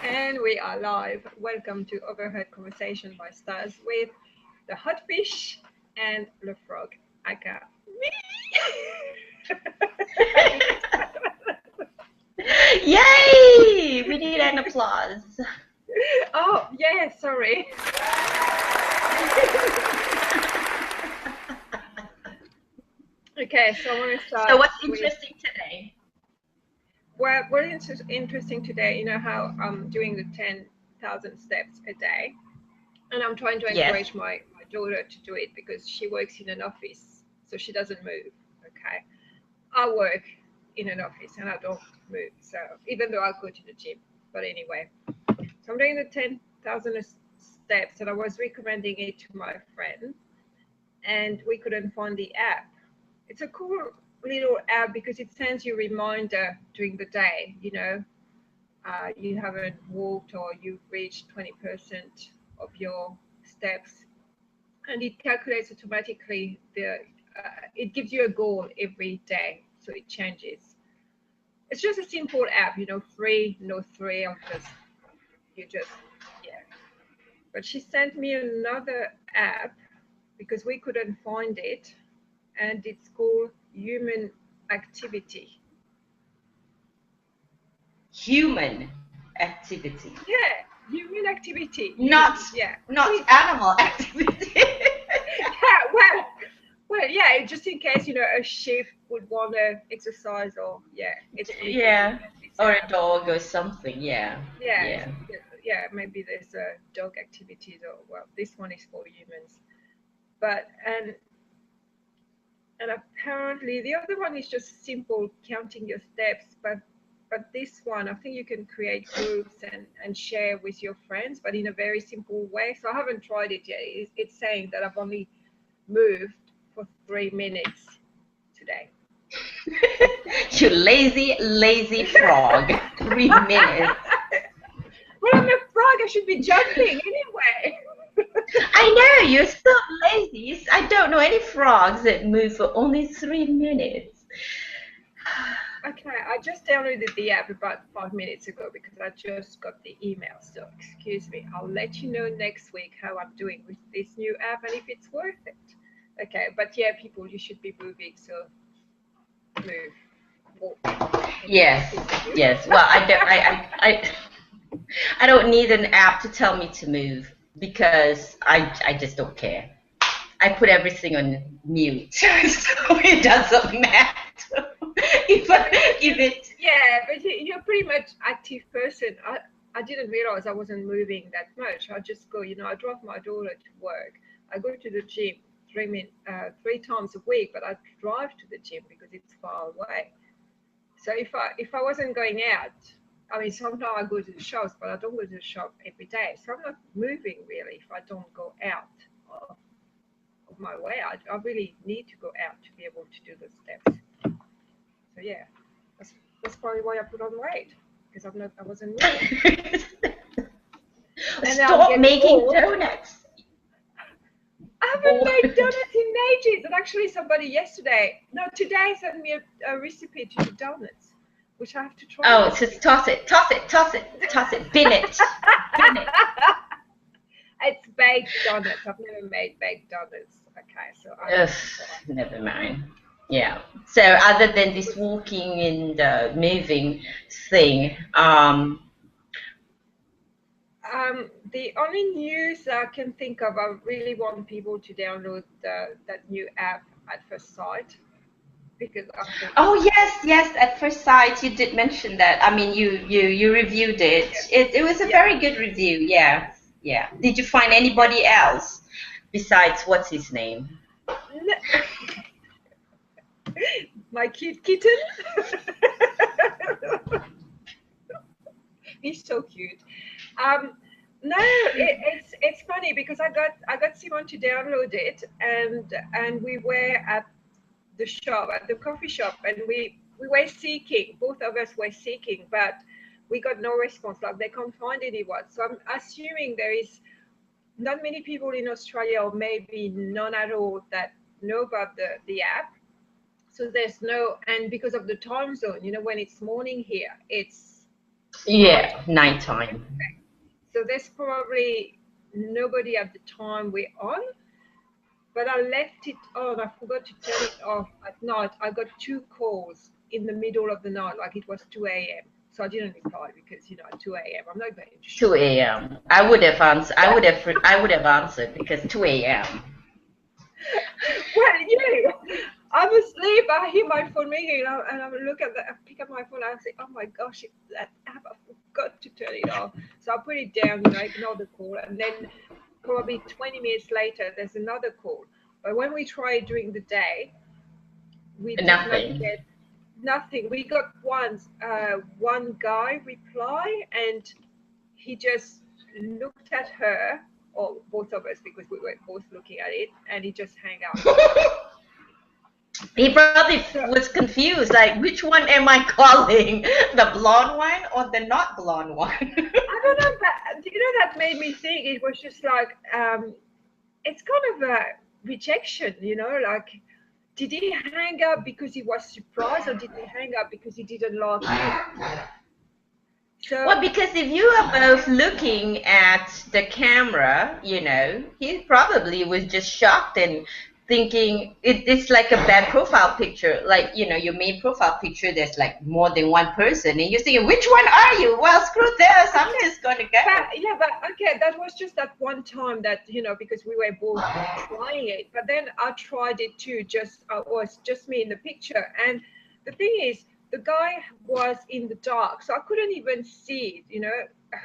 And we are live. Welcome to Overheard Conversation by Stuzz with the HotFish and the Frog, aka me. Yay! We need an applause. Oh, yeah, sorry. Okay, so I want to start. So what's interesting today? Well, what is interesting today, you know how I'm doing the 10,000 steps a day, and I'm trying to Yes. encourage my daughter to do it because she works in an office, so she doesn't move. Okay. I work in an office and I don't move. So even though I go to the gym, but anyway, so I'm doing the 10,000 steps and I was recommending it to my friend and we couldn't find the app. It's a cool little app because it sends you a reminder during the day, you haven't walked or you've reached 20% of your steps and it calculates automatically it gives you a goal every day so it changes. It's just a simple app, free, no three. Yeah. But she sent me another app because we couldn't find it, and it's called Human Activity. Human activity. Yeah, Human Activity. Not Yeah. not animal activity. Yeah, yeah, just in case, a sheep would want to exercise or, yeah, it's only for Yeah. humans, this Or a app. dog or something. Yeah. Yeah, Yeah. yeah, maybe there's a dog activities or well, this one is for humans. But and apparently the other one is just simple counting your steps, but this one I think you can create groups and share with your friends, but in a very simple way. So I haven't tried it yet. It's saying that I've only moved for 3 minutes today. You lazy frog. 3 minutes. Well, I'm a frog. I should be jumping anyway. I know, you're so lazy. I don't know any frogs that move for only 3 minutes. Okay, I just downloaded the app about 5 minutes ago because I just got the email. So, excuse me, I'll let you know next week how I'm doing with this new app and if it's worth it. Okay, but yeah, people, you should be moving. So, move, walk. Anyway, Yes, continue. yes. Well, I don't need an app to tell me to move because I just don't care. I put everything on mute, so it doesn't matter. if Yeah, but if it you're pretty much active person. I didn't realize I wasn't moving that much. I just go, I drive my daughter to work. I go to the gym 3 times a week, but I drive to the gym because it's far away. So if I wasn't going out, I mean, sometimes I go to the shops, but I don't go to the shop every day. So I'm not moving really if I don't go out of my way. I really need to go out to be able to do the steps. So yeah, that's probably why I put on weight because I wasn't moving, and now I'm stop getting making old. donuts. I haven't Or made donuts in ages, and actually somebody yesterday, no, today sent me a recipe to do donuts, which I have to try oh, this just week. toss it, bin it. It's baked donuts. I've never made baked donuts. Okay, so I Ugh, need to try. never mind. Yeah. So other than this walking and moving thing, The only news I can think of, I really want people to download that new app at first sight because I think oh yes, yes. At first sight, you did mention that. I mean, you reviewed it. yeah, It was a yeah. very good review. Yeah, yeah. Did you find anybody else besides what's his name? My cute kitten. He's so cute. Um, no, it's funny because I got Simon to download it and we were at the shop at the coffee shop and we were seeking, both of us were seeking, but we got no response, like they can't find anyone. So I'm assuming there is not many people in Australia or maybe none at all that know about the app. So there's no, and because of the time zone, when it's morning here, it's Yeah, nighttime. So there's probably nobody at the time we're on, but I left it on. I forgot to turn it off at night. I got 2 calls in the middle of the night, like it was 2 a.m. So I didn't reply because, at 2 a.m. I'm not going to shoot. 2 a.m. I would have answered. I would have answered because 2 a.m. Well, I'm asleep. I hear my phone ringing, and I look at that. I pick up my phone. And I say, "Oh my gosh, it's that app! I forgot to turn it off." So I put it down. Ignore the call, and then probably 20 minutes later, there's another call. But when we tried during the day, we did not get nothing. We got one guy reply, and he just looked at her, or both of us, because we were both looking at it, and he just hung up. He probably was confused, like, which one am I calling? The blonde one or the not blonde one? I don't know, but that made me think. It was just like, it's kind of a rejection, like, did he hang up because he was surprised, or did he hang up because he didn't like you? So, well, because if you are both looking at the camera, he probably was just shocked and thinking it's like a bad profile picture. Like, your main profile picture, there's like more than one person, and you're thinking, which one are you? Well, screw this. I'm just going to go. But okay, that was just that one time that, because we were both trying it. But then I tried it too, was just me in the picture. And the thing is, the guy was in the dark, so I couldn't even see,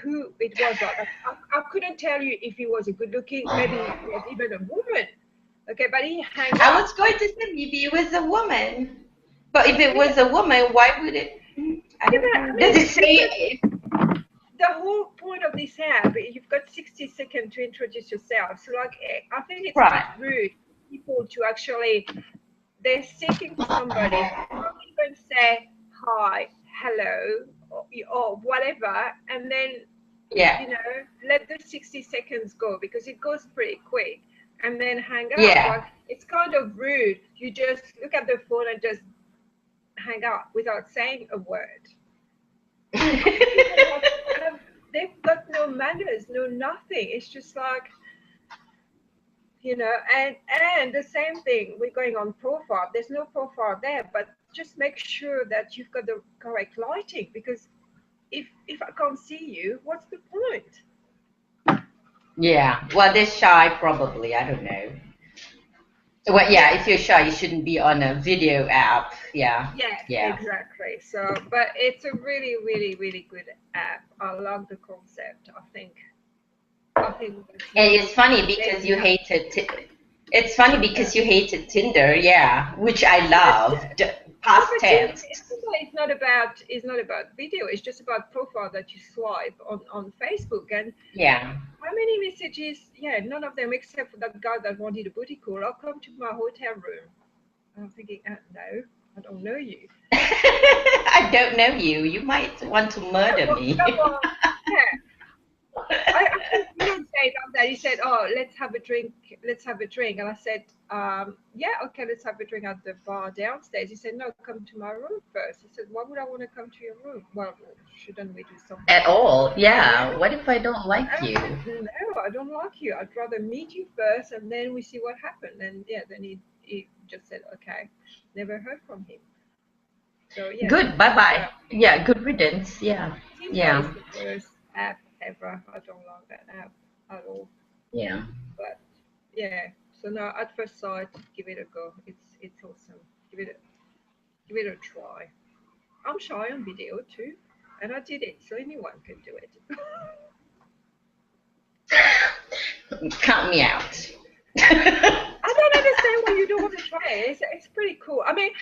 who it was. Like, I couldn't tell you if he was a good looking, maybe he was even a woman. Okay, but he hung up. I was going to say maybe it was a woman, but if it was a woman, why would it? Does it say? The whole point of this app, you've got 60 seconds to introduce yourself. So, like, I think it's a bit rude for people to actually, they're seeking for somebody. Don't even say hi, hello, or whatever, and then let the 60 seconds go, because it goes pretty quick, and then hang up. Like, it's kind of rude. You just look at the phone and just hang up without saying a word. They've got no manners, no nothing. It's just like, and the same thing, we're going on profile. There's no profile there, but just make sure that you've got the correct lighting, because if I can't see you, what's the point? Yeah, well, they're shy probably. I don't know. Well, yeah, if you're shy, you shouldn't be on a video app. Yeah, exactly. So, but it's a really, really, really good app. I love the concept. I think. And it's funny because you hated. It's funny because you hated Tinder, yeah, which I love. Past tense. It's not about video. It's just about profile that you swipe on Facebook, and how many messages? Yeah, none of them except for that guy that wanted a booty call. I'll come to my hotel room. I'm thinking, no, I don't know you. I don't know you. You might want to murder me. I didn't say it like that. He said, "Oh, let's have a drink. Let's have a drink." And I said, "Yeah, okay, let's have a drink at the bar downstairs." He said, "No, come to my room first." He said, "Why would I want to come to your room?" Well, shouldn't we do something at all? Yeah. What if I don't like you? No, I don't like you. I'd rather meet you first, and then we see what happened. And then he just said, "Okay." Never heard from him. So yeah. Good. Bye bye. Yeah. Good riddance. Yeah. Tinder is the worst app ever. I don't like that app at all. Yeah. But yeah, so now at first sight, give it a go. It's awesome. Give it a try. I'm shy on video too, and I did it, so anyone can do it. Count me out. I don't understand why you don't want to try it. It's pretty cool. I mean,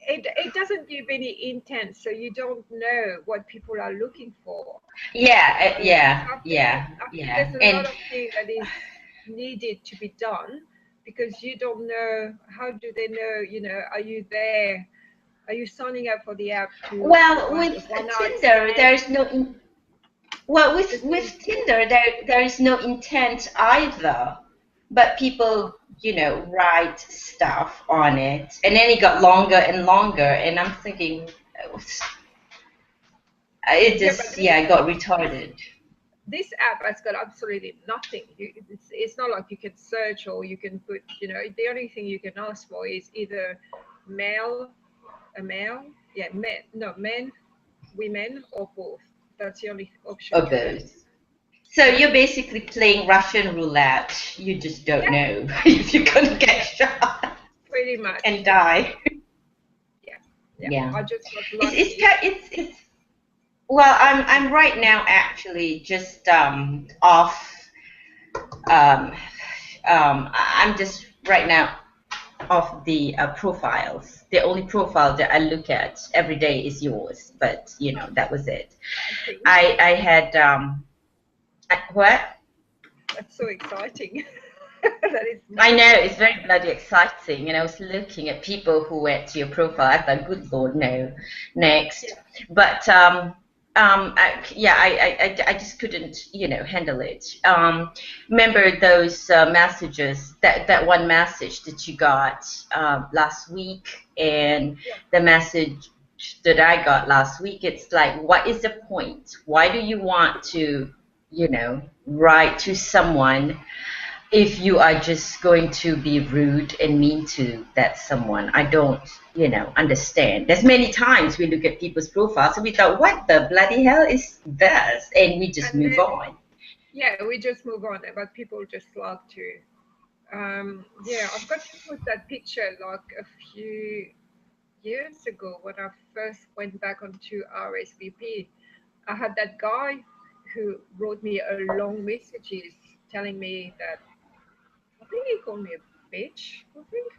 it doesn't give any intent, so you don't know what people are looking for. Yeah. There's a lot of things that is needed to be done, because you don't know. How do they know? Are you there? Are you signing up for the app? With Tinder, there's no. Well, with Tinder, there is no intent either, but people, write stuff on it, and then it got longer and longer, and I'm thinking, It Yeah, but just, yeah, I got retarded. this app has got absolutely nothing. It's not like you can search or you can put, the only thing you can ask for is either male, a male, yeah, men, no, men, women, or both. That's the only option Or you have. both. So Yeah, you're basically playing Russian roulette. You just don't yeah, know if you're gonna get yeah, shot pretty much. and Yeah, die. yeah, yeah. Yeah. I just got It's lucky. it's well, I'm right now actually just off um I'm just right now off the profiles. The only profile that I look at every day is yours, but that was it. Exciting. I had what? That's so exciting. That is I know marvelous. it's very bloody exciting, and I was looking at people who went to your profile. I thought, good lord, no, next. Yeah, But yeah, I just couldn't, handle it. Remember those messages? That one message that you got last week, and yeah. the message that I got last week. It's like, what is the point? Why do you want to, write to someone if you are just going to be rude and mean to that someone? I don't, understand. There's many times we look at people's profiles and we thought, what the bloody hell is this? And we just And move then, on. yeah, we just move on. But people just love to. Yeah, I've got to put that picture like a few years ago when I first went back onto RSVP. I had that guy who wrote me a long messages telling me that I think he called me a bitch. I think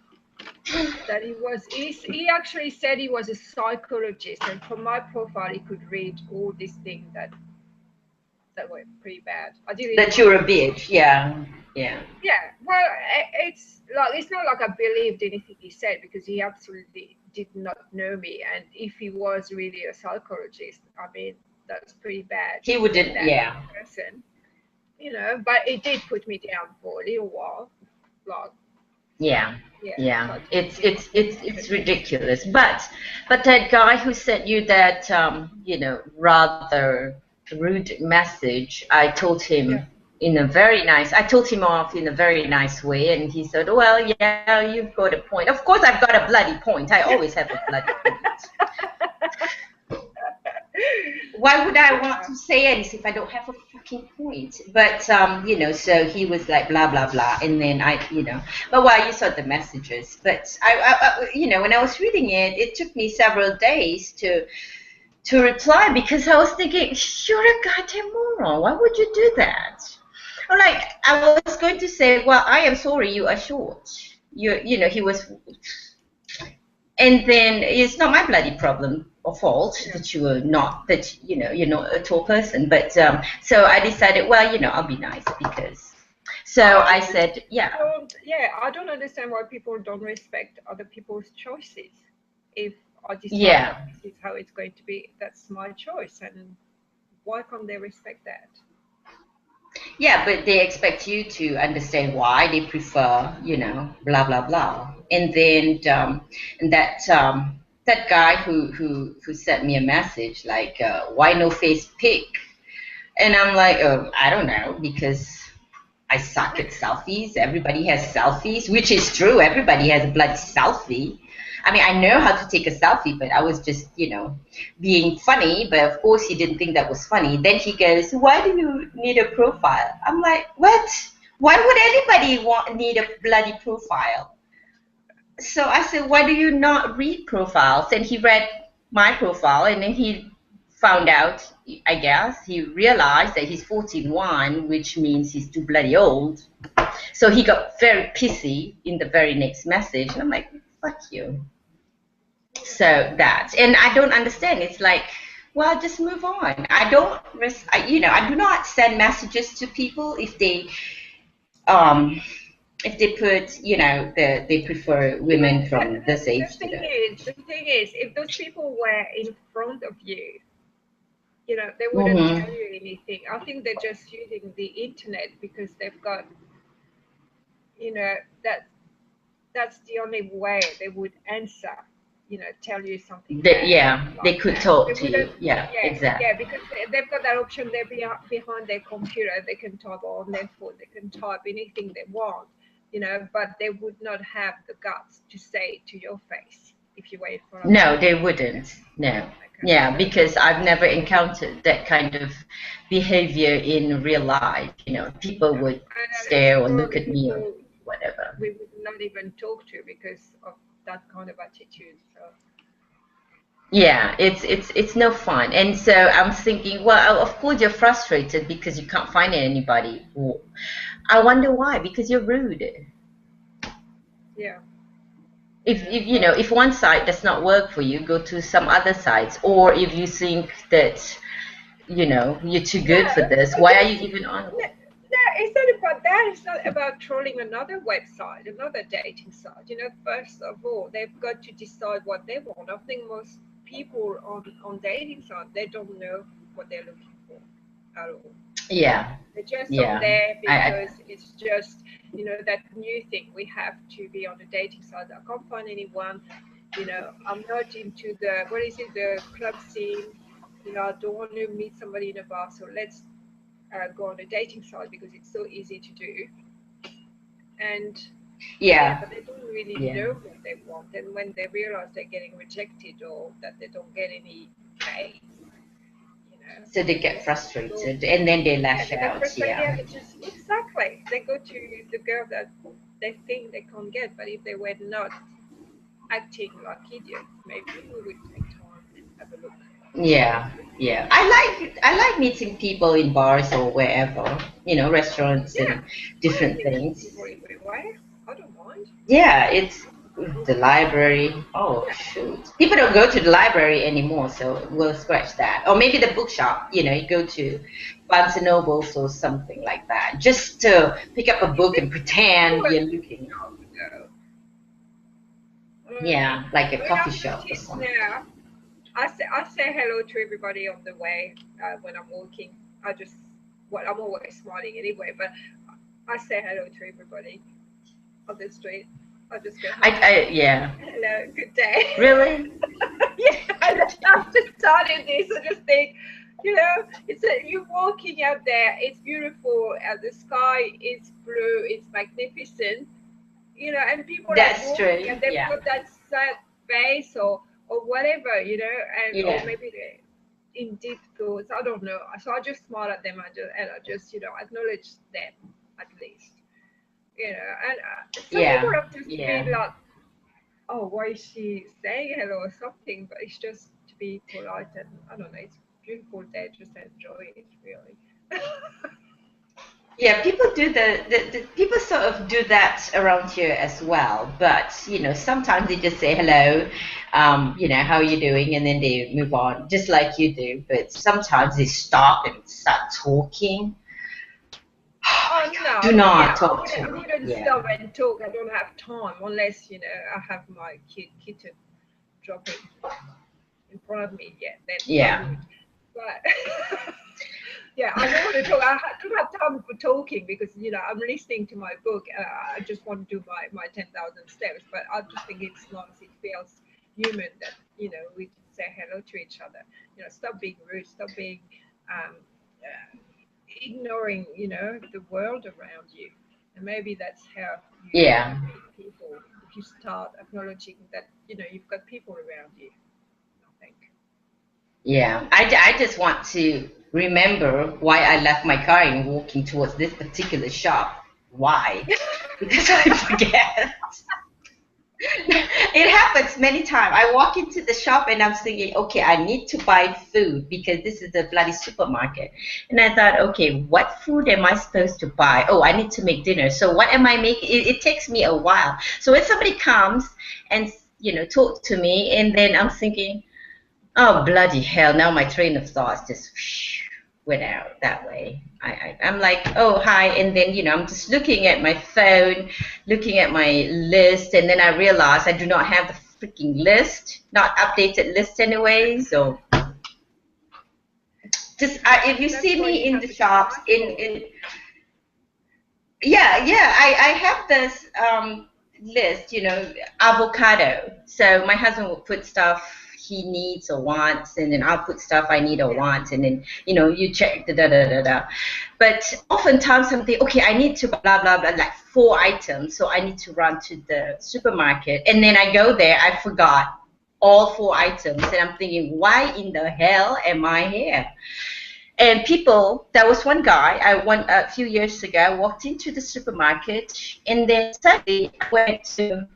that he actually said he was a psychologist, and from my profile he could read all these things that were pretty bad. I didn't That even you're a know. bitch. Yeah. Yeah. Yeah, well, it's not like I believed anything he said because he absolutely did not know me, and if he was really a psychologist, I mean that's pretty bad He to say wouldn't, that to yeah. a person, But it did put me down for a little while, like Yeah. yeah. So Yeah. I just It's did it's not it's even it's mention it. ridiculous. But that guy who sent you that rather rude message, Yeah, I told him off in a very nice way, and he said, well, yeah, you've got a point. Of course I've got a bloody point. I always have a bloody point. Why would I want yeah, to say anything if I don't have a fucking point? But so he was like blah blah blah, and then but while you saw the messages, but when I was reading it, it took me several days to reply because I was thinking, you're a goddamn moron. Why would you do that? I'm like, I was going to say, well, I am sorry, you are short. He was, and then it's not my bloody problem or fault yeah. that you're not a tall person. But so I decided, well, I'll be nice because. So I I just said, yeah, don't. Yeah, I don't understand why people don't respect other people's choices. If I decide that yeah, this is how it's going to be, that's my choice, and why can't they respect that? yeah. But they expect you to understand why they prefer, blah blah blah. And then and that guy who sent me a message like, why no face pic? And I'm like, I don't know, because I suck at selfies. Everybody has selfies, which is true. Everybody has a bloody selfie. I mean, I know how to take a selfie, but I was just, being funny. But of course, he didn't think that was funny. Then he goes, "Why do you need a profile?" I'm like, "What? Why would anybody need a bloody profile?" So I said, "Why do you not read profiles?" And he read my profile, and then he found out, I guess, he realized that he's 41, which means he's too bloody old. So he got very pissy in the very next message. And I'm like, fuck you. So that, and I don't understand. It's like, well, just move on. I don't, I do not send messages to people um, if they put, they prefer Yeah, women from this the age to thing that. is, if those people were in front of you, they wouldn't tell Mm-hmm. you anything. I think they're just using the internet because they've got, you know, that that's the only way they would answer. tell you something They, bad yeah, they like could that. talk They to you. wouldn't. Yeah, Yeah, exactly. because they've got that option. They're behind their computer. They can type on their phone. They can type anything they want, but they would not have the guts to say it to your face if you were in front of them. No, they wouldn't. No. Okay, Yeah, so because I've never encountered that kind of behavior in real life. People yeah, would and it's stare or look probably at me or people whatever. we would not even talk to because of that kind of attitude. So Yeah, it's no fun. And so I'm thinking, well, of course you're frustrated because you can't find anybody. Well, I wonder why, because you're rude. yeah, but If one site does not work for you, go to some other sites. Or if you think that, you're too no, good for this, I why are you guess even on? no, no, it's not about that. It's not about trolling another website, another dating site. First of all, they've got to decide what they want. I think most people on dating sites, they don't know what they're looking for at all. Yeah, They're just on yeah. there I because it's just, that new thing. We have to be on the dating site. I can't find anyone. I'm not into the, what is it, the club scene. I don't want to meet somebody in a bar. So let's go on a dating site because it's so easy to do. And yeah, yeah, but they don't really yeah. know what they want. And when they realize they're getting rejected or that they don't get any pay, So they they get just go. frustrated and then they Yeah, lash they get out. frustrated Yeah. and they just exactly they go to the girl that they think they can't get. But if they were not acting like idiots, maybe we would take time and have a look. Yeah, yeah. I like meeting people in bars or wherever, restaurants Yeah, and I like different meeting things. people everywhere. I don't mind. Yeah, it's the library. Oh Yeah, shoot. People don't go to the library anymore, so we'll scratch that. Or maybe the bookshop, you go to Barnes and Nobles or something like that. Just to pick up a you book think and pretend to a you're looking. bookshop though. Yeah, like a I mean, coffee I've shop or noticed something. now. I say hello to everybody on the way when I'm walking. I'm always smiling anyway, but I say hello to everybody on the street. I just go hi, Yeah. hello, good day. Really? Yeah, I've just started this. I just think, you're walking out there. It's beautiful. The sky is blue. It's magnificent. And people are That's walking true. and they've Yeah. got that sad face or whatever, and or Yeah. maybe they're in deep thoughts. I don't know. So I just smile at them. I just acknowledge them at least. And some people Yeah. have just been Yeah. like, oh, why is she saying hello or something? But it's just to be polite, and I don't know. It's a beautiful day. Just enjoy it, really. Yeah, people do the people sort of do that around here as well. But sometimes they just say hello, how are you doing, and then they move on, just like you do. But sometimes they stop and start talking. Oh my Oh God! Do no, yeah, not I talk wouldn't. to I me. wouldn't Yeah, stop and talk. I don't have time unless I have my kitten dropping in front of me. Yeah, then I yeah, would. But yeah, I don't want to talk. Don't have time for talking because I'm listening to my book. I just want to do my 10,000 steps. But I just think it's nice. It feels human that we say hello to each other. Stop being rude. Stop being um, ignoring the world around you, and maybe that's how you yeah, meet people if you start acknowledging that you've got people around you. I think. yeah. I just want to remember why I left my car and walking towards this particular shop. Why? Because I forget. It happens many times. I walk into the shop and I'm thinking, okay, I need to buy food because this is the bloody supermarket. And I thought, okay, what food am I supposed to buy? Oh, I need to make dinner. So what am I making? It takes me a while. So when somebody comes and talk to me, and then I'm thinking, oh bloody hell! Now my train of thoughts just went out that way. I'm like, oh hi, and then I'm just looking at my phone, looking at my list, and then I realize I do not have the freaking list, not updated list anyway. So just if you That's see why me you in have the to be shops, in mindful. in yeah, yeah, I have this. list, avocado. So my husband will put stuff he needs or wants, and then I'll put stuff I need or want, and then you check the da da da da. But oftentimes I'm thinking, okay, I need to blah blah blah, like 4 items, so I need to run to the supermarket, and then I go there, I forgot all 4 items, and I'm thinking, why in the hell am I here? And there was one guy, a few years ago, I walked into the supermarket, and then suddenly I went to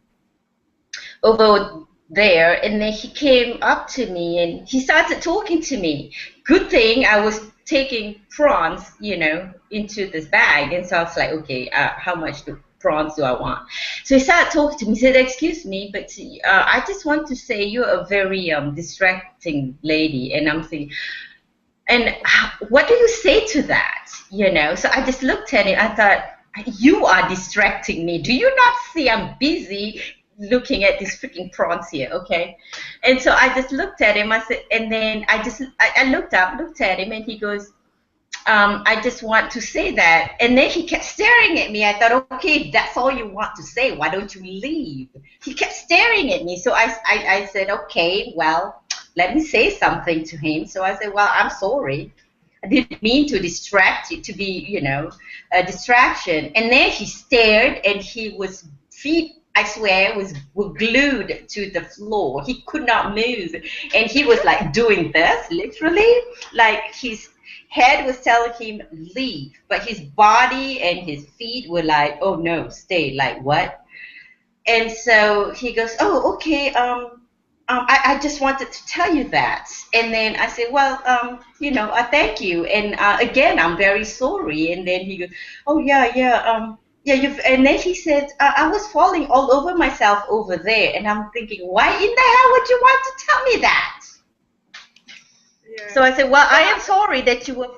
over there, and then he came up to me and he started talking to me. Good thing I was taking prawns, into this bag, and so I was like, okay, how much prawns do I want? So he started talking to me. He said, excuse me, but I just want to say you're a very distracting lady. And I'm thinking, and what do you say to that? So I just looked at him. I thought, you are distracting me. Do you not see I'm busy looking at these freaking prawns here? Okay. And so I just looked at him. I said, and then I looked at him, and he goes, I just want to say that. And then he kept staring at me. I thought, okay, if that's all you want to say, why don't you leave? He kept staring at me. So I said, okay, well, let me say something to him. So I said, well, I'm sorry. I didn't mean to distract you, to be, a distraction. And then he stared, and his feet, I swear, were glued to the floor. He could not move. And he was like doing this, literally, like his head was telling him leave, but his body and his feet were like, oh no, stay. Like what? And so he goes, oh, okay, I just wanted to tell you that. And then I said, well, thank you. And again, I'm very sorry. And then he goes, oh yeah, yeah, and then he said, I was falling all over myself over there. And I'm thinking, why in the hell would you want to tell me that? Yeah. So I said, well, I am sorry that you were,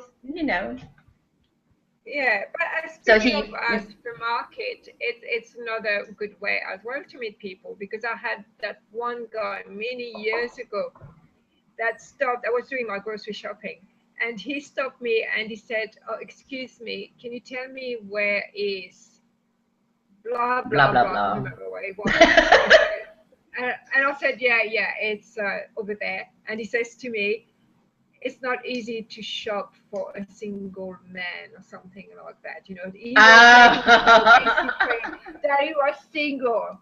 Yeah, but speaking of supermarket, it's another good way as well to meet people, because I had that one guy many years ago that stopped. I was doing my grocery shopping, and he stopped me and he said, oh, excuse me, can you tell me where is blah blah blah, blah. I don't remember where it was. And I said, yeah, it's over there. And he says to me, it's not easy to shop for a single man or something like that. He basically that he was single,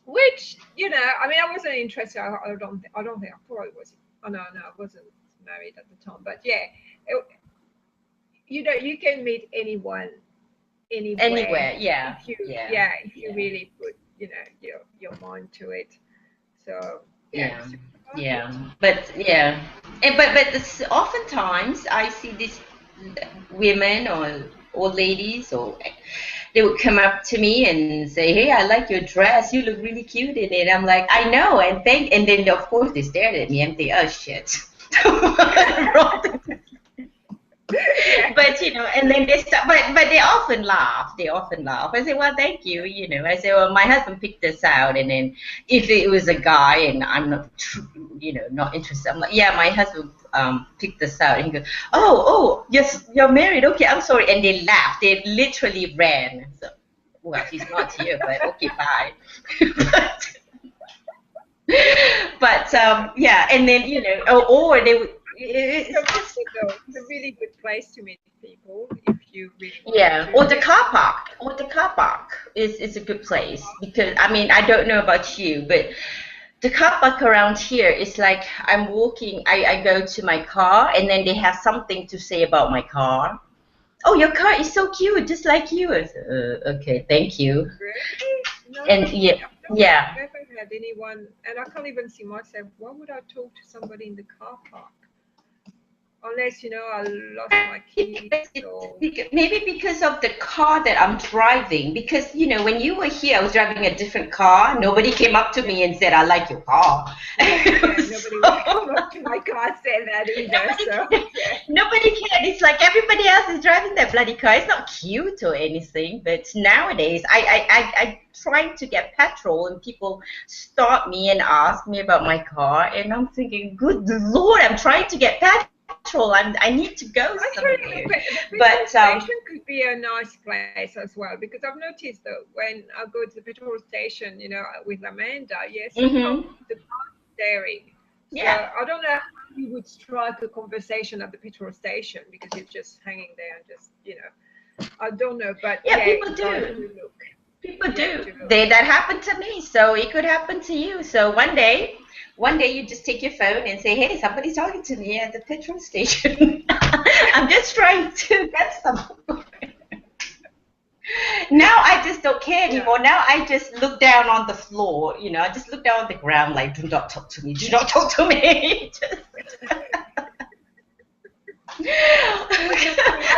which I wasn't interested. I don't think. I thought it was. Oh no, I wasn't married at the time. But yeah, you can meet anyone, anywhere. Yeah. If you really put your mind to it. So yeah. Yeah, but oftentimes I see these women or old ladies, or they would come up to me and say, "Hey, I like your dress. You look really cute in it." I'm like, "I know," and then of course they stared at me and think, "Oh shit." But and then they start, but they often laugh. I say, well, thank you. I say, well, my husband picked this out, and then if it was a guy and I'm not, not interested, I'm like, yeah, my husband picked this out, and he goes, oh, yes, you're married. Okay, I'm sorry, and they laughed. They literally ran. So, well, he's not here, but okay, bye. but yeah, and then or they would. It's a really good place to meet people if you really want to. Or the car park is a good place, because I don't know about you, but the car park around here is like I'm walking, I go to my car, and then they have something to say about my car. Oh, your car is so cute, just like you. I said, okay, thank you. Really? No, and I've never had anyone, and I can't even see myself. Why would I talk to somebody in the car park? Unless, I lost my keys. Maybe because of the car that I'm driving. Because, when you were here, I was driving a different car. Nobody came up to me and said, I like your car. Nobody would come up to my car and say that either. Nobody cared. It's like everybody else is driving that bloody car. It's not cute or anything. But nowadays, I trying to get petrol, and people stop me and ask me about my car. And I'm thinking, good Lord, I'm trying to get petrol. petrol. I need to go Actually, somewhere. the petrol But station could be a nice place as well, because I've noticed that when I go to the petrol station, you know, with Amanda, yes, sometimes mhm. the car is staring. So Yeah. I don't know how you would strike a conversation at the petrol station, because you're just hanging there and just, you know, I don't know, but Yeah, yeah, people guys do. do look. People Yeah, do. do look. They that happened to me, so it could happen to you. So one day you just take your phone and say, "Hey, somebody's talking to me at the petrol station. I'm just trying to get some." Now I just don't care Yeah. anymore. Now I just look down on the floor. You know, I just look down on the ground like, "Do not talk to me. Do not talk to me." I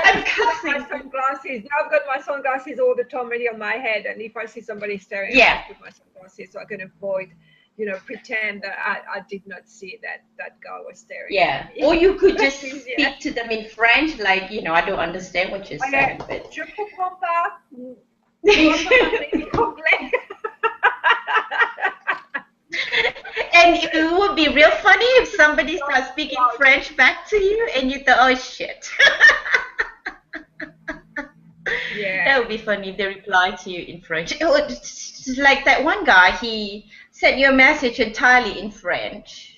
I'm just put on my cussing. sunglasses. Now I've got my sunglasses all the time ready on my head, and if I see somebody staring, I Yeah. just put my sunglasses so I can avoid, you know, pretend that I did not see that guy was staring Yeah. at me. Or you could just That's easier. speak to them in French, like, you know, I don't understand what you're saying, but Je comprends pas. Dois pas parler anglais. and it would be real funny if somebody starts speaking French back to you and you thought, oh shit. Yeah. That would be funny if they reply to you in French. It would, like that one guy, he sent you a message entirely in French.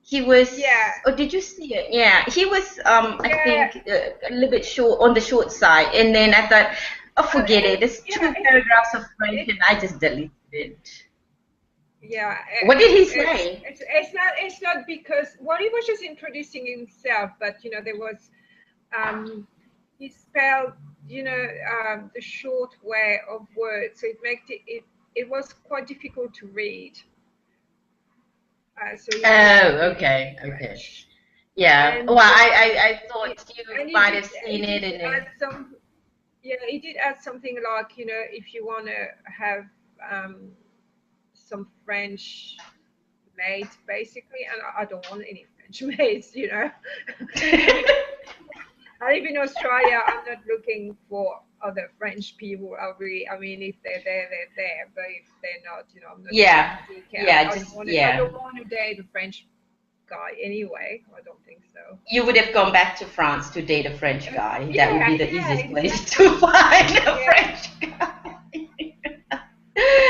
He was, Yeah. oh, did you see it? Yeah, he was, I Yeah. think, a little bit short, on the short side. And then I thought, oh, forget it. There's two Yeah. paragraphs of French, It, and I just deleted it. yeah. What did he say? It's not because, well, he was just introducing himself, but you know there was he spelled, you know, the short way of words, so it makes it was quite difficult to read. So he just Oh, put it okay, in okay. French, Yeah. Well, and I thought it, you and might have seen he it, did and add then some, yeah, he did add something like, you know, if you want to have um, some French maids, basically, and I don't want any French maids, you know. I live in Australia. I'm not looking for other French people. I mean, if they're there, they're there. But if they're not, you know, I'm not going yeah, to take out. yeah, I don't just want to. I yeah. don't want to date a French guy anyway. I don't think so. You would have gone back to France to date a French guy. That would Yeah, be the yeah, easiest place to exactly. find a Yeah, French guy.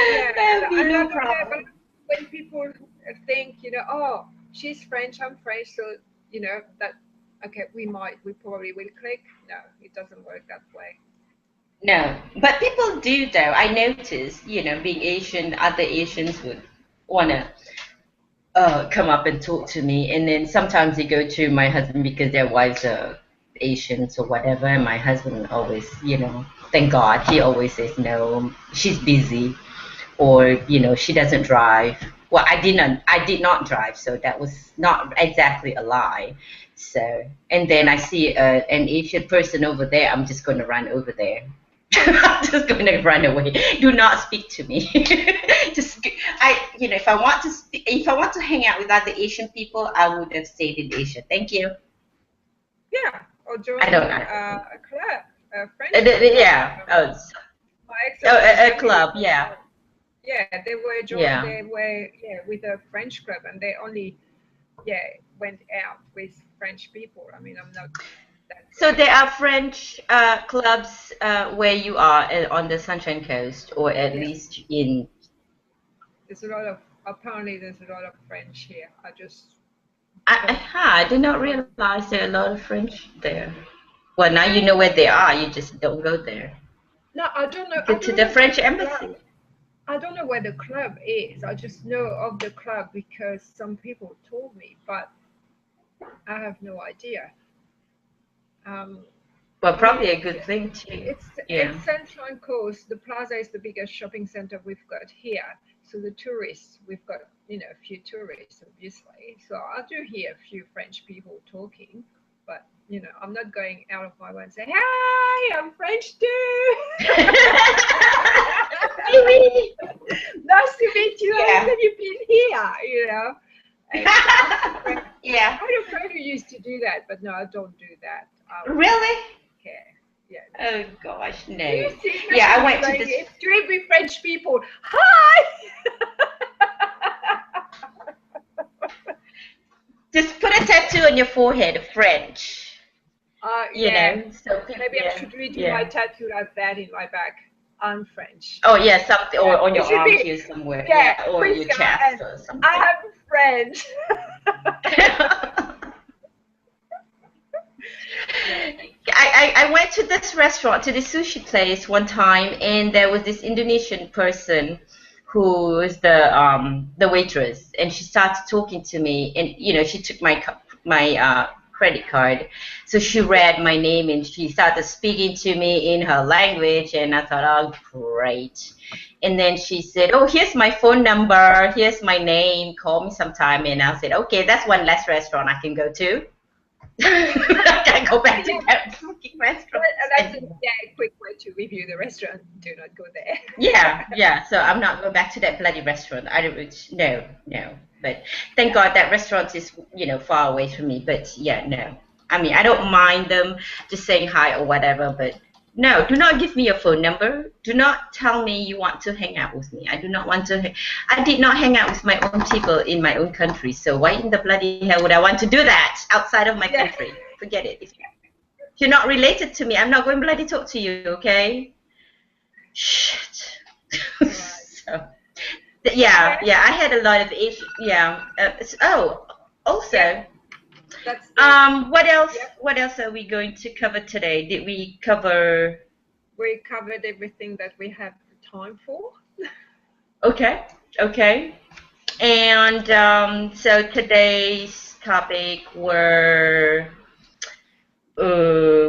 yeah. That So, would be and I no don't know, but problem. when people think, you know, oh, she's French, I'm French, so you know that. Okay, we probably will click. No, it doesn't work that way. No, but people do though. I notice, you know, being Asian, other Asians would wanna come up and talk to me, and then sometimes they go to my husband because their wives are Asians or whatever. And my husband always, you know, thank God, he always says no, she's busy, or you know, she doesn't drive. Well, I did not drive, so that was not exactly a lie. So, and then I see an Asian person over there, I'm just going to run over there. I'm just going to run away. Do not speak to me. Just you know, if I want to hang out with other Asian people, I would have stayed in Asia. Thank you. Yeah, or I join don't. a club, a friendship club. Yeah. Oh, My ex-husband's a family club. was, Yeah. yeah, Yeah. they were, yeah, with a French club, and they only, yeah, went out with French people. I mean, I'm not that So French. there are French clubs where you are on the Sunshine Coast, or at Yeah, least in. there's a lot of, apparently there's a lot of French here. I just don't. I did not realize there are a lot of French there. Well, now you know where they are. You just don't go there. No, I don't know. You go I to don't the know where French the club. embassy. I don't know where the club is. I just know of the club because some people told me, but I have no idea. Um, Well, I mean, probably a good thing too. Yeah. it's Sunshine Coast. The plaza is the biggest shopping center we've got here. So the tourists, we've got, you know, a few tourists, obviously. So I do hear a few French people talking, but you know, I'm not going out of my way and say, "Hi, I'm French too." Really? Nice to meet you. How long Yeah. have you been here? You know. And I had a friend, Yeah. who used to do that, but no, I don't do that. I wouldn't Really? care. Yeah, no. Oh gosh, You no. see, Yeah, I imagine went to like this. street with French people. Hi. Just put a tattoo on your forehead, French. You Yeah. know, so people, Maybe I yeah, should redo my yeah. tattoo like that in my back. I'm French. Oh yeah, something, Yeah. or on It your should arm be, here somewhere, yeah, yeah, or Pris, your chest and or something. I'm French. Yeah. I went to this restaurant, to the sushi place one time, and there was this Indonesian person who was the waitress, and she started talking to me, and you know, she took my credit card, so she Yeah. read my name and she started speaking to me in her language, and I thought, oh great. And then she said, oh, here's my phone number, here's my name, call me sometime. And I said, okay, that's one less restaurant I can go to. I can't go back to Yeah. that fucking restaurant That's a, anymore. yeah, a quick way to review the restaurant. Do not go there. Yeah, yeah. So I'm not going back to that bloody restaurant. I don't. No, no. But thank Yeah. God that restaurant is, you know, far away from me. But yeah, no. I mean, I don't mind them just saying hi or whatever. But no, do not give me your phone number. Do not tell me you want to hang out with me. I do not want to. I did not hang out with my own people in my own country. So why in the bloody hell would I want to do that outside of my Yeah. country? Forget it. If you're not related to me, I'm not going to bloody talk to you. Okay? Shit. Right. So, yeah, Okay. yeah, I had a lot of issues. Yeah. Oh, Yeah. also, That's the. what else? Yeah. What else are we going to cover today? Did we cover? We covered everything that we have time for. Okay, okay. And so today's topic were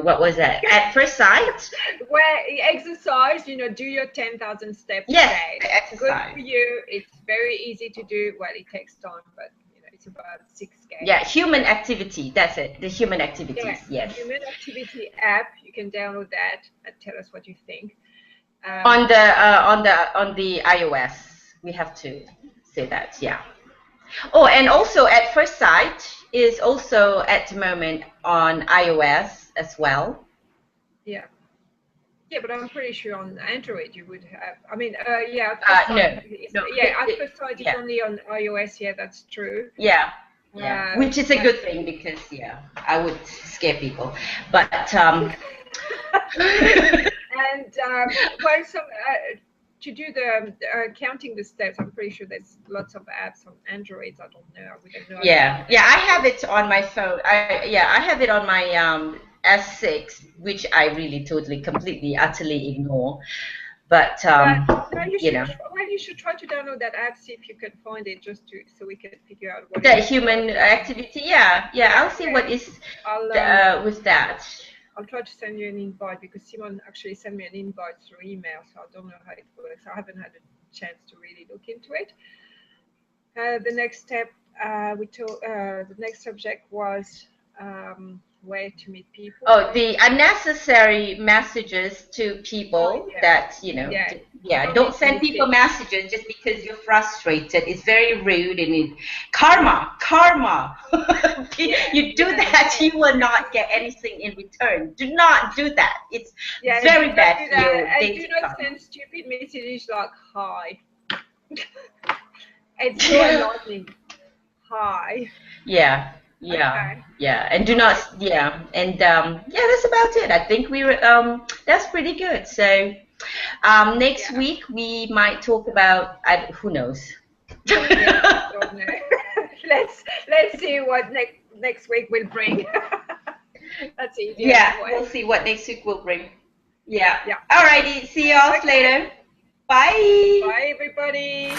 what was that? At first sight? Where exercise, do your 10,000 steps a Yes, day. the Good exercise. for you. It's very easy to do. Well, it takes time, but it's about 6K. Yeah, human activity. That's it. The human Yeah, activities. Yes. human activity app. You can download that and tell us what you think. On the iOS, we have to say that. Yeah. Oh, and also at first sight is also at the moment on iOS as well. Yeah. Yeah, but I'm pretty sure on Android you would have. I mean, yeah, at first sight, No. yeah, at first sight it's Yeah. only on iOS. Yeah, that's true. Yeah. Yeah. Which is a good thing because I would scare people. But And well, to do the counting the steps, I'm pretty sure there's lots of apps on Androids. I don't know. We don't know. yeah, I have it on my phone. I have it on my S6, which I really totally completely utterly ignore. But No, you you should. know, Well, you should try to download that app, see if you can find it, so we can figure out what it the is. human activity. Yeah, I'll see what is with that. I'll try to send you an invite because Simon actually sent me an invite through email, so I don't know how it works. I haven't had a chance to really look into it. The next step, the next subject was where to meet people. Oh, the unnecessary messages to people that, don't send people messages just because you're frustrated. It's very rude and karma. You do that, you will not get anything in return. Do not do that. It's very bad for you. And do not send stupid messages like hi. It's so annoying. Hi. Yeah. Okay. Yeah, and do not, and that's about it. I think that's pretty good. So, next week we might talk about, who knows? Yeah, don't know. let's see what next week will bring. That's easy. Yeah, we'll see what next week will bring. Yeah. Yeah. Alrighty, see y'all later. Bye. Bye, everybody.